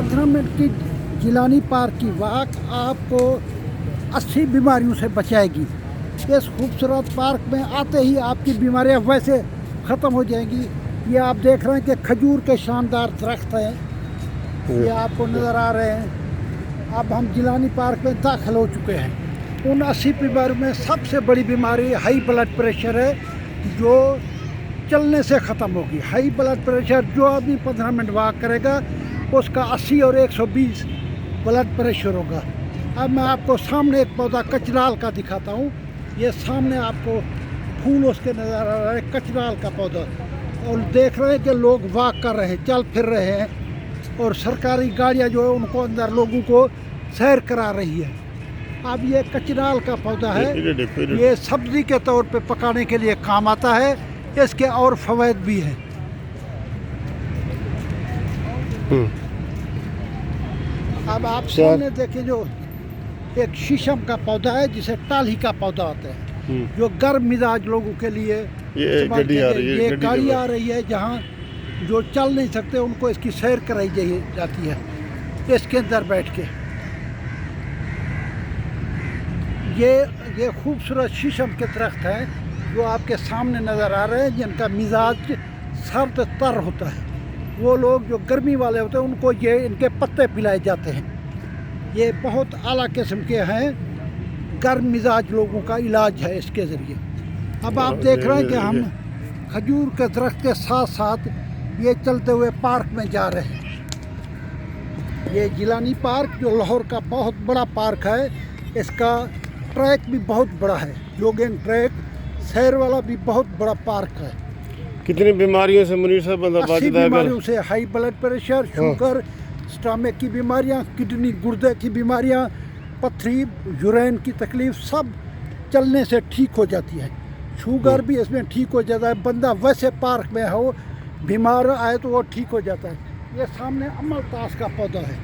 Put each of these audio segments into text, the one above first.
15 minute की Jilani park की walk आपको 80 बीमारियों से बचाएगी। इस खूबसूरत पार्क में आते ही आपकी बीमारियां वैसे ख़त्म हो जाएंगी। ये आप देख रहे हैं कि खजूर के शानदार दरख्त हैं, ये आपको नज़र आ रहे हैं। अब हम जिलानी पार्क में दाखिल हो चुके हैं। उन 80 बीमारियों में सबसे बड़ी बीमारी हाई ब्लड प्रेशर है, जो चलने से ख़त्म होगी। हाई ब्लड प्रेशर, जो आदमी 15 मिनट वॉक करेगा उसका 80 और 120 ब्लड प्रेशर होगा। अब मैं आपको सामने एक पौधा कचराल का दिखाता हूँ। ये सामने आपको फूल उसके नज़र आ रहा है, कचराल का पौधा। और देख रहे हैं कि लोग वॉक कर रहे हैं, चल फिर रहे हैं, और सरकारी गाड़ियाँ जो है उनको अंदर लोगों को सैर करा रही है। अब ये कचराल का पौधा है, ये सब्ज़ी के तौर पे पकाने के लिए काम आता है। इसके और फ़वाइद भी हैं। अब आप सामने देखें, जो एक शीशम का पौधा है जिसे टाली का पौधा होता है, जो गर्म मिजाज लोगों के लिए ये गाड़ी आ रही है, जहाँ जो चल नहीं सकते उनको इसकी सैर कराई जाती है इसके अंदर बैठ के। ये खूबसूरत शीशम के दरख्त हैं जो आपके सामने नज़र आ रहे हैं, जिनका मिजाज सर्द तर होता है। वो लोग जो गर्मी वाले होते हैं उनको ये इनके पत्ते पिलाए जाते हैं। ये बहुत आला किस्म के हैं, गर्म मिजाज लोगों का इलाज है इसके ज़रिए। अब आप देख रहे हैं कि हम खजूर के दरख्त के साथ साथ ये चलते हुए पार्क में जा रहे हैं। ये जिलानी पार्क जो लाहौर का बहुत बड़ा पार्क है, इसका ट्रैक भी बहुत बड़ा है, जोगिंग ट्रैक, सैर वाला भी बहुत बड़ा पार्क है। कितनी बीमारियों से मुनीर साहब बंदा बचता है? बीमारियों से, high blood pressure, sugar, stomach की बीमारियां, किडनी गुर्दे की बीमारियां, पथरी, यूरिन की तकलीफ, सब चलने से ठीक हो जाती है। शुगर भी इसमें ठीक हो जाता है। बंदा वैसे पार्क में हो, बीमार आए तो वो ठीक हो जाता है। ये सामने अमलतास का पौधा है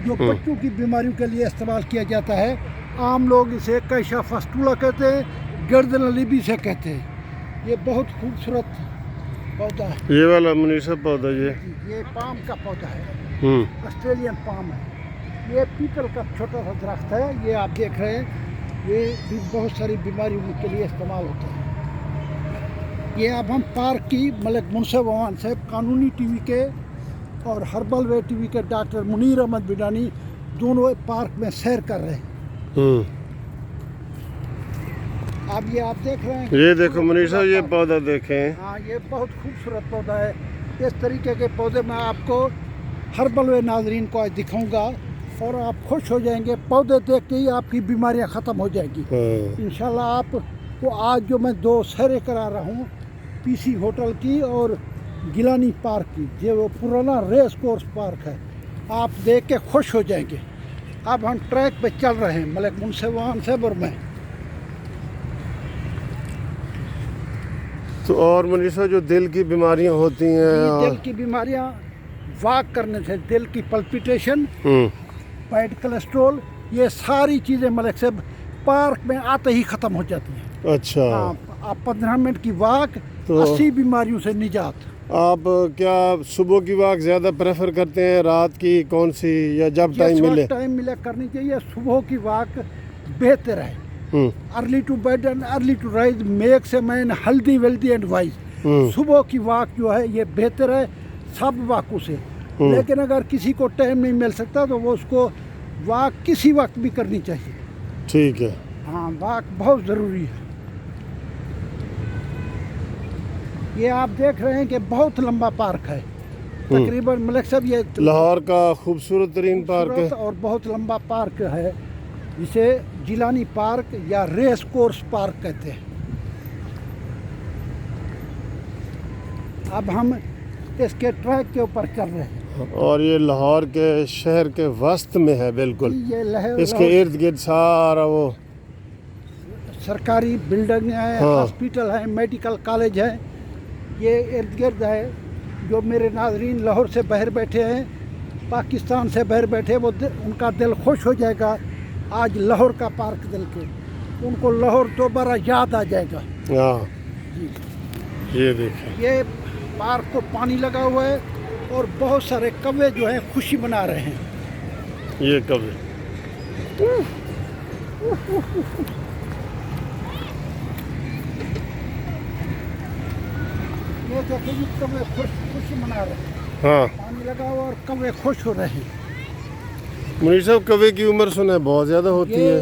जो बच्चों की बीमारियों के लिए इस्तेमाल किया जाता है। आम लोग इसे कैशा फस्टूला कहते हैं, गर्दन अलीबी से कहते हैं। ये बहुत खूबसूरत पौधा है। ये वाला मुनीर साहब पौधा, ये पाम का पौधा है, ऑस्ट्रेलियन पाम है। ये पीपल का छोटा सा दरख्त है, ये आप देख रहे हैं। ये भी बहुत सारी बीमारियों के लिए इस्तेमाल होता है। ये अब हम पार्क की मलिक मुनसिफ अवान साहब, कानूनी टीवी के और हर्बल वे टीवी के डॉक्टर मुनीर अहमद बिडानी दोनों पार्क में सैर कर रहे हैं। अब ये आप देख रहे हैं, ये देखो मुनीर साहब, ये पौधा देखें। हाँ, ये बहुत खूबसूरत पौधा है। इस तरीके के पौधे मैं आपको हर्बल वे नाजरीन को आज दिखाऊंगा और आप खुश हो जाएंगे। पौधे देख के ही आपकी बीमारियां ख़त्म हो जाएगी इंशाल्लाह। आप को आज जो मैं 2 सैरें करा रहा हूँ, पीसी होटल की और गिलानी पार्क की, जो वो पुराना रेस कोर्स पार्क है, आप देख के खुश हो जाएंगे। अब हम ट्रैक पे चल रहे हैं, मलिक मुनसिफ अवान साहब और मैं। तो और मुनीर साहब, जो दिल की बीमारियां होती हैं, दिल की बीमारियां वॉक करने से, दिल की पल्पिटेशन, बैड कोलेस्ट्रोल, ये सारी चीज़ें मलिक साहब पार्क में आते ही ख़त्म हो जाती हैं। अच्छा। आप 15 मिनट की वॉक, तो 80 बीमारियों से निजात। आप क्या सुबह की वॉक ज़्यादा प्रेफर करते हैं, रात की कौन सी, या जब टाइम मिले? टाइम मिले करनी चाहिए। सुबह की वॉक बेहतर है। Early to bed and early to rise makes a man healthy wealthy and wise. सुबह की वॉक जो है ये बेहतर है सब वॉकों से। लेकिन अगर किसी को टाइम नहीं मिल सकता तो वो उसको वॉक किसी वक्त भी करनी चाहिए। ठीक है। हाँ, वॉक बहुत ज़रूरी है। ये आप देख रहे हैं कि बहुत लंबा पार्क है, तकरीबन मलिक साहब ये लाहौर का खूबसूरत तरीन पार्क है और बहुत लंबा पार्क है, जिसे जिलानी पार्क या रेस कोर्स पार्क कहते हैं। अब हम इसके ट्रैक के ऊपर चल रहे हैं और ये लाहौर के शहर के वस्त में है बिल्कुल। ये इसके इर्द गिर्द सारा वो सरकारी बिल्डिंग है, हॉस्पिटल है, मेडिकल कॉलेज है। ये इर्द गिर्द है। जो मेरे नाजरीन लाहौर से बाहर बैठे हैं, पाकिस्तान से बाहर बैठे, वो उनका दिल खुश हो जाएगा आज लाहौर का पार्क दिल के, उनको लाहौर दोबारा याद आ जाएगा। ये देखिए, ये पार्क को पानी लगा हुआ है और बहुत सारे कौवे जो हैं खुशी मना रहे हैं। ये कब्र ये देखिए जी कौवे खुशी मना रहे हैं, हाँ पानी लगा हुआ और कौवे खुश हो रहे हैं। मुनीर साहब कौवे की उम्र सुना बहुत ज़्यादा होती ये है।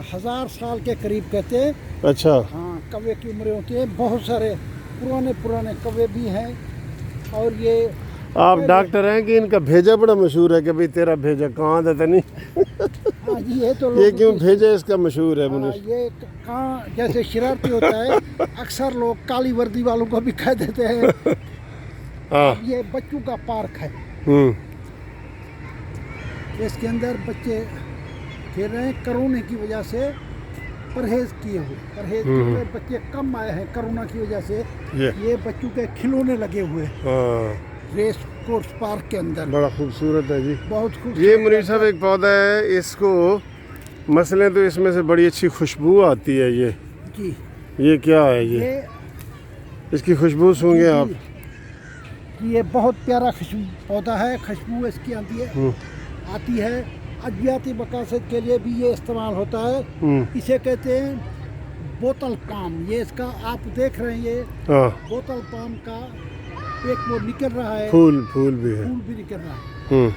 1000 साल के करीब कहते हैं। अच्छा हाँ, कौवे की उम्र होती है। बहुत सारे पुराने कौवे भी हैं। और ये आप डॉक्टर हैं कि इनका भेजा बड़ा मशहूर है कि भाई तेरा भेजा कहाँ था नहीं हाँ जी, ये तो ये लोग क्यों भेजा इसका मशहूर है हाँ, मुनीर? ये कहाँ जैसे शरारती होता है, अक्सर लोग काली वर्दी वालों को भी कह देते हैं। हाँ ये बच्चों का पार्क है, इसके अंदर बच्चे खेल रहे हैं। कोरोना की वजह से परहेज किए हुए बच्चे कम आए हैं कोरोना की वजह से। ये बच्चों के खिलौने लगे हुए हैं हाँ रेस कोर्स पार्क के अंदर। बड़ा खूबसूरत है जी। बहुत खूबसूरत। ये मुनीर साहब एक पौधा है, इसको मसले तो इसमें से बड़ी अच्छी खुशबू आती है। जी, ये क्या है ये इसकी खुशबू सूंघे आप? ये बहुत प्यारा खुशबू पौधा है। खुशबू इसकी आती है। अद्वियाती मकासद के लिए भी ये इस्तेमाल होता है। इसे कहते हैं बोतल पाम। ये इसका आप देख रहे हैं, ये बोतल पाम का एक वो निकल रहा है, फूल भी है, फूल भी निकल रहा है।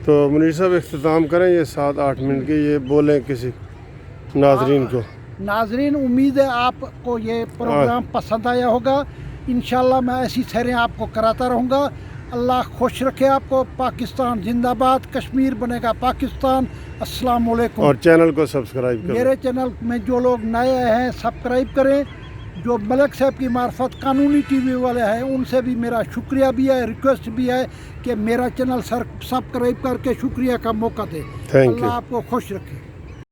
तो मुनीर साहब इख्तिताम करें ये 7-8 मिनट के, ये बोलें किसी नाजरीन को। नाजरीन, उम्मीद है आपको ये प्रोग्राम पसंद आया होगा। इंशाल्लाह मैं ऐसी सैरें आपको कराता रहूँगा। अल्लाह खुश रखे आपको। पाकिस्तान जिंदाबाद, कश्मीर बनेगा पाकिस्तान। अस्सलाम वालेकुम। और चैनल को सब्सक्राइब करें। मेरे चैनल में जो लोग नए हैं सब्सक्राइब करें। जो मलक साहब की मार्फत कानूनी टीवी वाले हैं उनसे भी मेरा शुक्रिया भी है, रिक्वेस्ट भी है कि मेरा चैनल सब्सक्राइब करके शुक्रिया का मौका दे। Thank you. अल्लाह आपको खुश रखे।